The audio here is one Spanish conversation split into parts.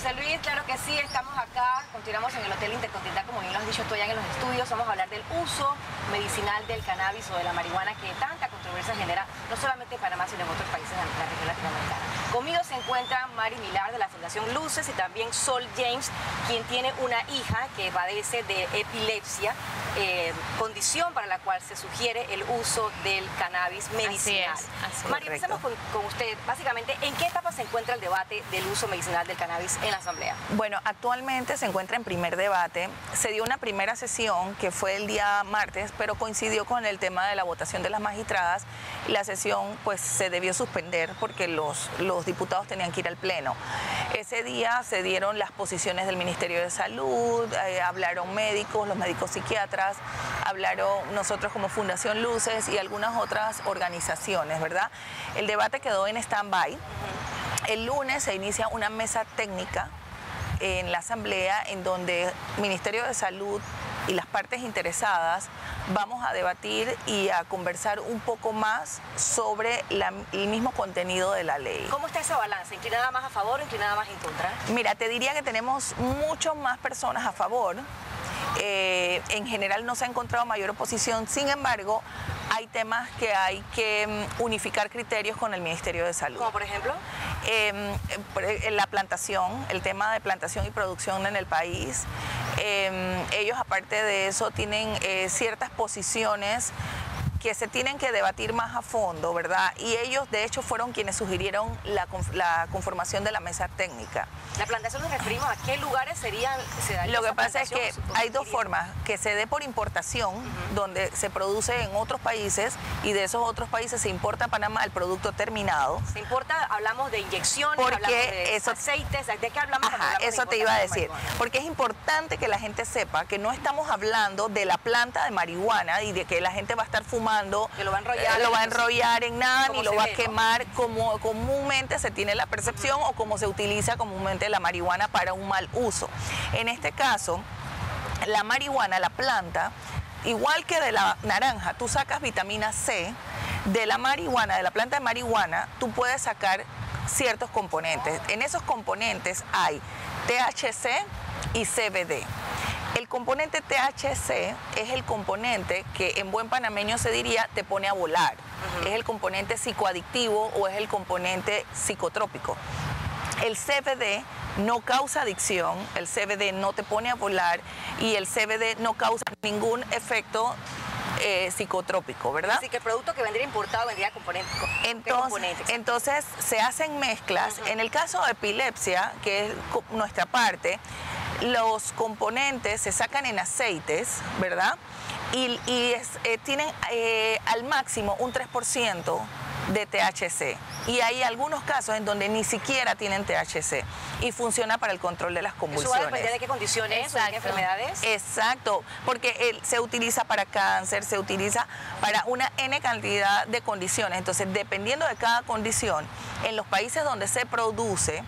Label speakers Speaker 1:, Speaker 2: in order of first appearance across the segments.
Speaker 1: José Luis, claro que sí, estamos acá, continuamos en el Hotel Intercontinental, como bien lo has dicho, estoy allá en los estudios, vamos a hablar del uso medicinal del cannabis o de la marihuana que tanta controversia genera, no solamente en Panamá, sino en otros países de la región latinoamericana. Conmigo se encuentra Mari Millar de la Fundación Luces y también Sol James, quien tiene una hija que padece de epilepsia, condición para la cual se sugiere el uso del cannabis medicinal.
Speaker 2: Así es,
Speaker 1: Mari, empecemos con usted. Básicamente, ¿en qué etapa se encuentra el debate del uso medicinal del cannabis en la Asamblea?
Speaker 2: Bueno, actualmente se encuentra en primer debate. Se dio una primera sesión que fue el día martes, pero coincidió con el tema de la votación de las magistradas. La sesión pues se debió suspender porque los diputados tenían que ir al pleno. Ese día se dieron las posiciones del Ministerio de Salud, hablaron médicos, los médicos psiquiatras, hablaron nosotros como Fundación Luces y algunas otras organizaciones, ¿verdad? El debate quedó en stand-by. El lunes se inicia una mesa técnica en la Asamblea en donde Ministerio de Salud y las partes interesadas vamos a debatir y a conversar un poco más sobre el mismo contenido de la ley.
Speaker 1: ¿Cómo está esa balanza? ¿Inclinada más a favor o inclinada más en contra?
Speaker 2: Mira, te diría que tenemos mucho más personas a favor. En general no se ha encontrado mayor oposición, sin embargo, hay temas que hay que unificar criterios con el Ministerio de Salud.
Speaker 1: ¿Como por ejemplo?
Speaker 2: La plantación, el tema de plantación y producción en el país. Ellos, aparte de eso, tienen ciertas posiciones que se tienen que debatir más a fondo, ¿verdad? Y ellos, de hecho, fueron quienes sugirieron la conformación de la mesa técnica.
Speaker 1: ¿La plantación nos referimos a qué lugares se daría?
Speaker 2: Lo que pasa es que hay dos formas, que se dé por importación, donde se produce en otros países y de esos otros países se importa a Panamá el producto terminado.
Speaker 1: ¿Se importa? Hablamos de inyecciones,
Speaker 2: porque
Speaker 1: hablamos de aceites, ¿de qué hablamos?
Speaker 2: Ajá, eso te iba a decir, porque es importante que la gente sepa que no estamos hablando de la planta de marihuana y de que la gente va a estar fumando,
Speaker 1: que lo va a
Speaker 2: enrollar en nada, ni lo va a
Speaker 1: ve,
Speaker 2: quemar, como comúnmente se tiene la percepción o como se utiliza comúnmente la marihuana para un mal uso. En este caso, la marihuana, la planta, igual que de la naranja, tú sacas vitamina C, de la marihuana, de la planta de marihuana, tú puedes sacar ciertos componentes. En esos componentes hay THC y CBD. El componente THC es el componente que en buen panameño se diría te pone a volar. Es el componente psicoadictivo o es el componente psicotrópico. El CBD no causa adicción, el CBD no te pone a volar y el CBD no causa ningún efecto psicotrópico, ¿verdad?
Speaker 1: Así que el producto que vendría importado vendría componente.
Speaker 2: Entonces se hacen mezclas. En el caso de epilepsia, que es nuestra parte, los componentes se sacan en aceites, ¿verdad? Y tienen al máximo un 3% de THC. Y hay algunos casos en donde ni siquiera tienen THC y funciona para el control de las convulsiones.
Speaker 1: ¿Eso va a depender de qué condiciones o de qué enfermedades?
Speaker 2: Exacto, porque se utiliza para cáncer, se utiliza para una N cantidad de condiciones. Entonces, dependiendo de cada condición, en los países donde se produce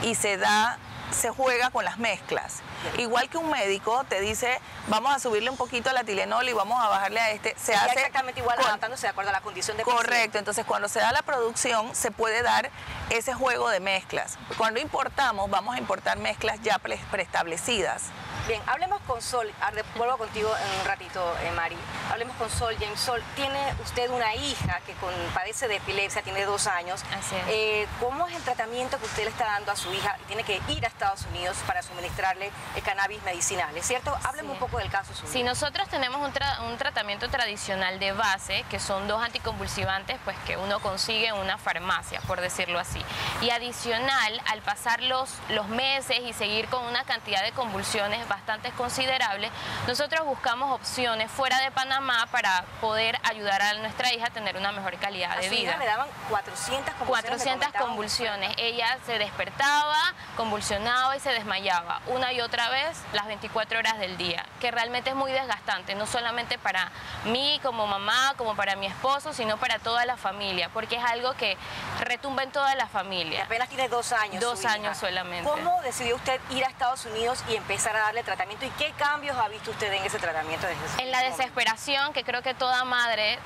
Speaker 2: y se juega con las mezclas. Igual que un médico te dice, vamos a subirle un poquito a la Tylenol y vamos a bajarle a se hace
Speaker 1: exactamente igual, adaptándose de acuerdo a la condición de
Speaker 2: correcto,
Speaker 1: paciente.
Speaker 2: entonces cuando se da la producción se puede dar ese juego de mezclas. Cuando importamos, vamos a importar mezclas ya preestablecidas.
Speaker 1: Bien, hablemos con Sol, vuelvo contigo en un ratito, Mari. Hablemos con Sol, James. Sol, tiene usted una hija que padece de epilepsia, tiene 2 años.
Speaker 2: Así es.
Speaker 1: ¿Cómo es el tratamiento que usted le está dando a su hija? Tiene que ir a Estados Unidos para suministrarle el cannabis medicinal, ¿es cierto? Hábleme un poco del caso suyo.
Speaker 3: Sí, nosotros tenemos un tratamiento tradicional de base, que son 2 anticonvulsivantes, pues que uno consigue en una farmacia, por decirlo así. Y adicional, al pasar los meses y seguir con una cantidad de convulsiones bastante considerable, nosotros buscamos opciones fuera de Panamá para poder ayudar a nuestra hija a tener una mejor calidad de vida.
Speaker 1: A su hija le daban 400 convulsiones.
Speaker 3: 400 convulsiones. Ella se despertaba, convulsionaba y se desmayaba una y otra vez las 24 horas del día, que realmente es muy desgastante, no solamente para mí como mamá, como para mi esposo, sino para toda la familia, porque es algo que retumba en toda la familia.
Speaker 1: Y apenas tiene 2 años.
Speaker 3: 2 años solamente.
Speaker 1: ¿Cómo decidió usted ir a Estados Unidos y empezar a darle tratamiento y qué cambios ha visto usted en ese tratamiento?
Speaker 3: En la desesperación que creo que toda madre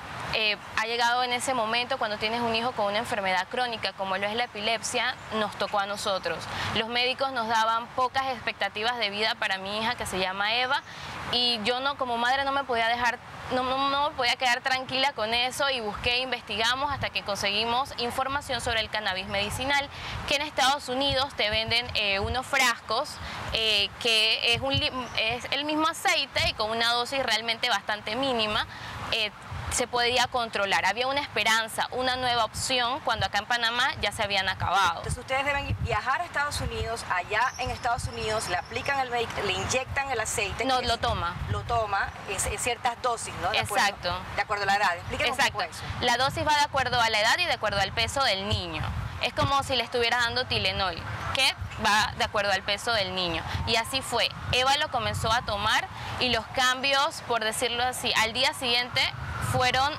Speaker 3: ha llegado en ese momento cuando tienes un hijo con una enfermedad crónica como lo es la epilepsia, nos tocó a nosotros. Los médicos nos daban pocas expectativas de vida para mi hija, que se llama Eva, y yo no, como madre no me podía dejar, no me podía quedar tranquila con eso, y busqué, investigamos hasta que conseguimos información sobre el cannabis medicinal, que en Estados Unidos te venden unos frascos que es el mismo aceite y con una dosis realmente bastante mínima. Se podía controlar, había una esperanza, una nueva opción, cuando acá en Panamá ya se habían acabado.
Speaker 1: Entonces ustedes deben viajar a Estados Unidos, allá en Estados Unidos le aplican le inyectan el aceite.
Speaker 3: No, lo toma.
Speaker 1: Lo toma en ciertas dosis, ¿no?
Speaker 3: Exacto.
Speaker 1: De acuerdo a la edad. Explíquenos un poco
Speaker 3: Exacto.
Speaker 1: eso.
Speaker 3: La dosis va de acuerdo a la edad y de acuerdo al peso del niño. Es como si le estuvieras dando Tylenol, que va de acuerdo al peso del niño. Y así fue. Eva lo comenzó a tomar y los cambios, por decirlo así, al día siguiente fueron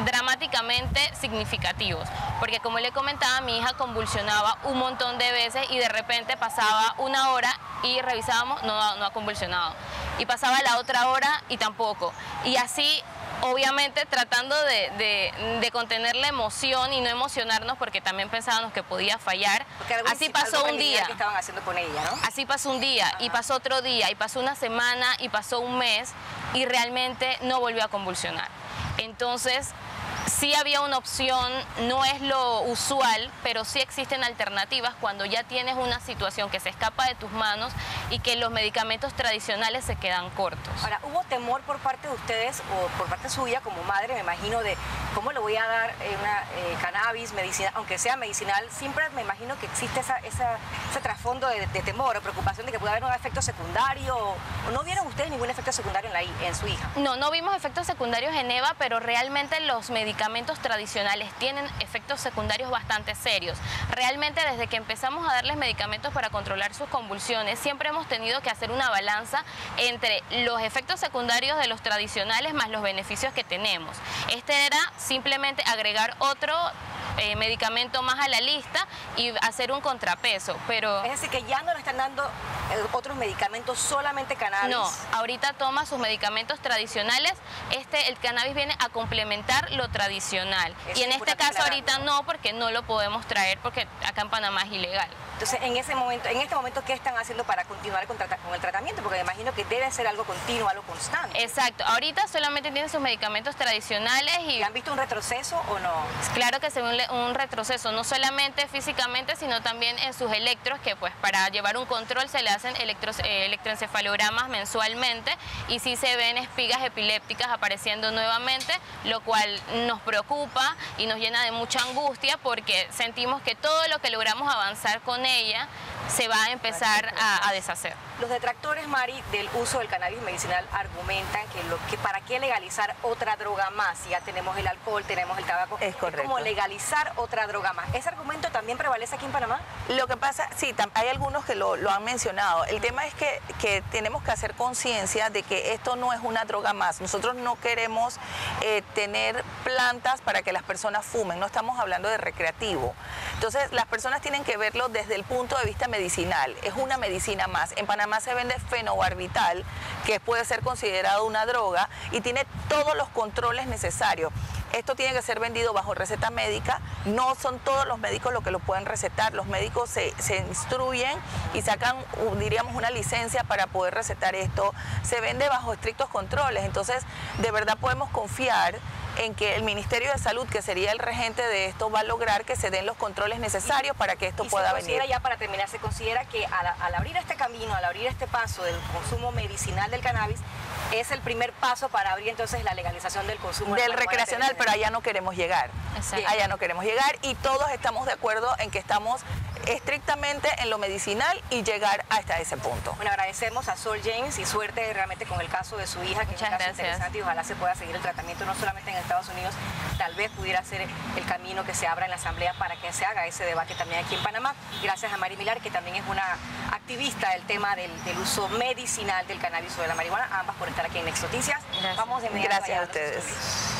Speaker 3: dramáticamente significativos, porque como le comentaba, mi hija convulsionaba un montón de veces y de repente pasaba una hora y revisábamos, no ha convulsionado, y pasaba la otra hora y tampoco, y así obviamente tratando de contener la emoción y no emocionarnos, porque también pensábamos que podía fallar. Así pasó un día.
Speaker 1: Que estaban haciendo con ella, ¿no?
Speaker 3: Así pasó un día, y pasó otro día, y pasó una semana, y pasó un mes, y realmente no volvió a convulsionar. Entonces, sí había una opción, no es lo usual, pero sí existen alternativas cuando ya tienes una situación que se escapa de tus manos y que los medicamentos tradicionales se quedan cortos.
Speaker 1: Ahora, ¿hubo temor por parte de ustedes o por parte suya como madre, me imagino, de cómo le voy a dar una cannabis medicinal, aunque sea medicinal? Siempre me imagino que existe ese trasfondo de temor o preocupación de que pueda haber un efecto secundario. ¿O no vieron ustedes ningún efecto secundario en su hija?
Speaker 3: No vimos efectos secundarios en Eva, pero realmente los medicamentos tradicionales tienen efectos secundarios bastante serios. Realmente desde que empezamos a darles medicamentos para controlar sus convulsiones, siempre hemos tenido que hacer una balanza entre los efectos secundarios de los tradicionales más los beneficios que tenemos. Este era simplemente agregar otro medicamento más a la lista y hacer un contrapeso, pero...
Speaker 1: Es decir, que ya no le están dando otros medicamentos, solamente cannabis.
Speaker 3: No, ahorita toma sus medicamentos tradicionales, el cannabis viene a complementar lo tradicional.
Speaker 1: Eso
Speaker 3: Y en
Speaker 1: es
Speaker 3: este caso ahorita no, porque no lo podemos traer, porque acá en Panamá es ilegal.
Speaker 1: Entonces, en este momento, ¿qué están haciendo para continuar con el tratamiento? Porque me imagino que debe ser algo continuo, algo constante.
Speaker 3: Exacto, ahorita solamente tiene sus medicamentos tradicionales y...
Speaker 1: ¿Han visto un retroceso o no?
Speaker 3: Claro que se ve un retroceso, no solamente físicamente, sino también en sus electros, que pues para llevar un control se le hacen electroencefalogramas mensualmente, y sí se ven espigas epilépticas apareciendo nuevamente, lo cual nos preocupa y nos llena de mucha angustia, porque sentimos que todo lo que logramos avanzar con ella se va a empezar a deshacer.
Speaker 1: Los detractores, Mari, del uso del cannabis medicinal argumentan que para qué legalizar otra droga más, si ya tenemos el alcohol, tenemos el tabaco.
Speaker 2: Es correcto.
Speaker 1: Es como legalizar otra droga más. ¿Ese argumento también prevalece aquí en Panamá?
Speaker 2: Lo que pasa, sí, hay algunos que lo han mencionado. El tema es que tenemos que hacer conciencia de que esto no es una droga más. Nosotros no queremos tener plantas para que las personas fumen, no estamos hablando de recreativo. Entonces, las personas tienen que verlo desde el punto de vista medicinal. Es una medicina más. En Panamá se vende fenobarbital, que puede ser considerado una droga y tiene todos los controles necesarios. Esto tiene que ser vendido bajo receta médica. No son todos los médicos los que lo pueden recetar. Los médicos se instruyen y sacan, diríamos, una licencia para poder recetar esto. Se vende bajo estrictos controles. Entonces, de verdad podemos confiar en que el Ministerio de Salud, que sería el regente de esto, va a lograr que se den los controles necesarios para que esto pueda venir.
Speaker 1: Ya para terminar, se considera que al abrir este camino, al abrir este paso del consumo medicinal del cannabis, es el primer paso para abrir entonces la legalización del consumo
Speaker 2: del recreacional, pero allá no queremos llegar.
Speaker 3: Exacto.
Speaker 2: Allá no queremos llegar, y todos estamos de acuerdo en que estamos estrictamente en lo medicinal y llegar hasta ese punto.
Speaker 1: Bueno, agradecemos a Sol James y suerte realmente con el caso de su hija, que
Speaker 3: Muchas
Speaker 1: es un caso
Speaker 3: gracias.
Speaker 1: interesante, y ojalá se pueda seguir el tratamiento no solamente en Estados Unidos, tal vez pudiera ser el camino que se abra en la Asamblea para que se haga ese debate también aquí en Panamá. Gracias a Mari Milar, que también es una activista del tema del uso medicinal del cannabis o de la marihuana, ambas por estar aquí en Next Noticias.
Speaker 3: Gracias.
Speaker 1: Vamos de inmediato
Speaker 2: Gracias
Speaker 1: allá
Speaker 2: a
Speaker 1: los
Speaker 2: ustedes.
Speaker 1: estudios.